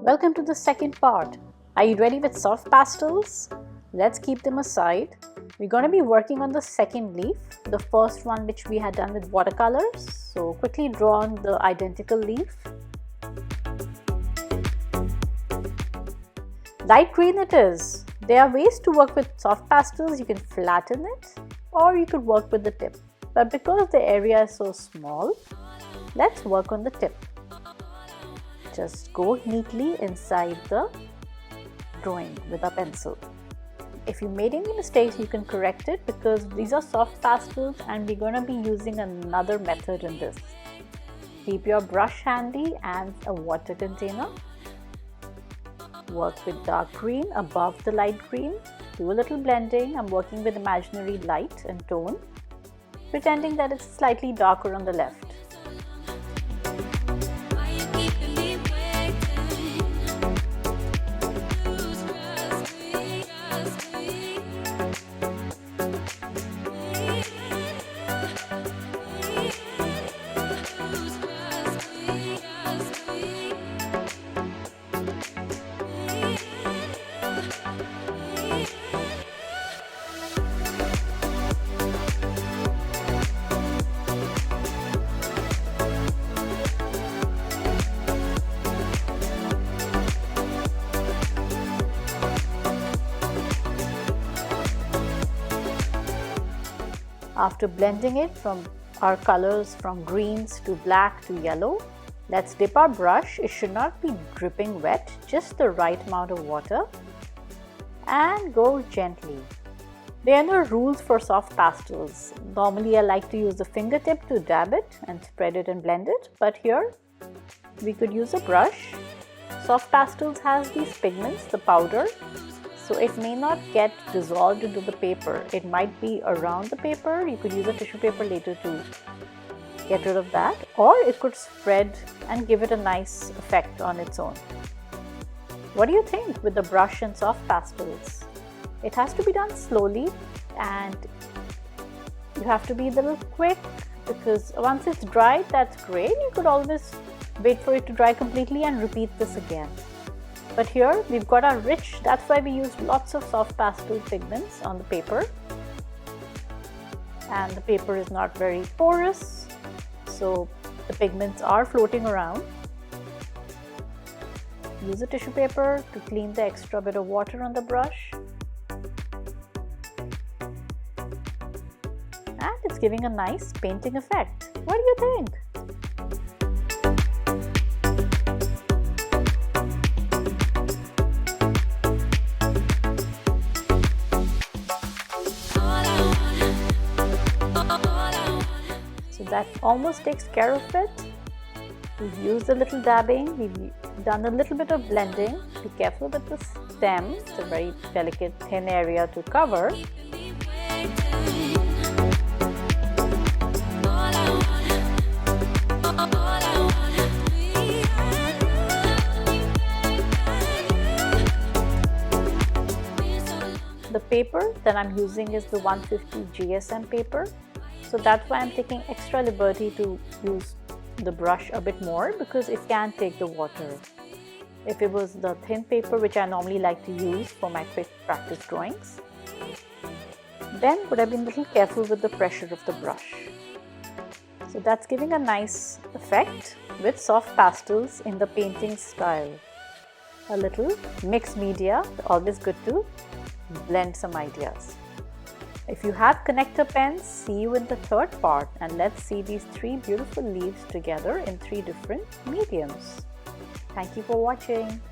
Welcome to the second part. Are you ready with soft pastels? Let's keep them aside. We're going to be working on the second leaf, the first one which we had done with watercolors. So quickly draw on the identical leaf. Light green it is. There are ways to work with soft pastels. You can flatten it or you could work with the tip. But because the area is so small, let's work on the tip. Just go neatly inside the drawing with a pencil. If you made any mistakes, you can correct it because these are soft pastels and we're going to be using another method in this. Keep your brush handy and a water container. Work with dark green above the light green. Do a little blending. I'm working with imaginary light and tone, pretending that it's slightly darker on the left. After blending it from our colors from greens to black to yellow, let's dip our brush. It should not be dripping wet, just the right amount of water, and go gently. There are no rules for soft pastels. Normally I like to use the fingertip to dab it and spread it and blend it, but here we could use a brush. Soft pastels has these pigments, the powder, so it may not get dissolved into the paper. It might be around the paper. You could use a tissue paper later to get rid of that, or it could spread and give it a nice effect on its own. What do you think with the brush and soft pastels? It has to be done slowly and you have to be a little quick because once it's dried, that's great. You could always wait for it to dry completely and repeat this again. But here we've got our rich, that's why we used lots of soft pastel pigments on the paper. And the paper is not very porous, so the pigments are floating around. Use a tissue paper to clean the extra bit of water on the brush. And it's giving a nice painting effect. What do you think? So that almost takes care of it. We've used a little dabbing, we've done a little bit of blending. Be careful with the stem, it's a very delicate thin area to cover. The paper that I'm using is the 150 GSM paper. So that's why I'm taking extra liberty to use the brush a bit more because it can take the water. If it was the thin paper which I normally like to use for my quick practice drawings, then would have been a little careful with the pressure of the brush. So that's giving a nice effect with soft pastels in the painting style. A little mixed media, always good to blend some ideas. If you have connector pens, see you in the third part and let's see these three beautiful leaves together in three different mediums. Thank you for watching.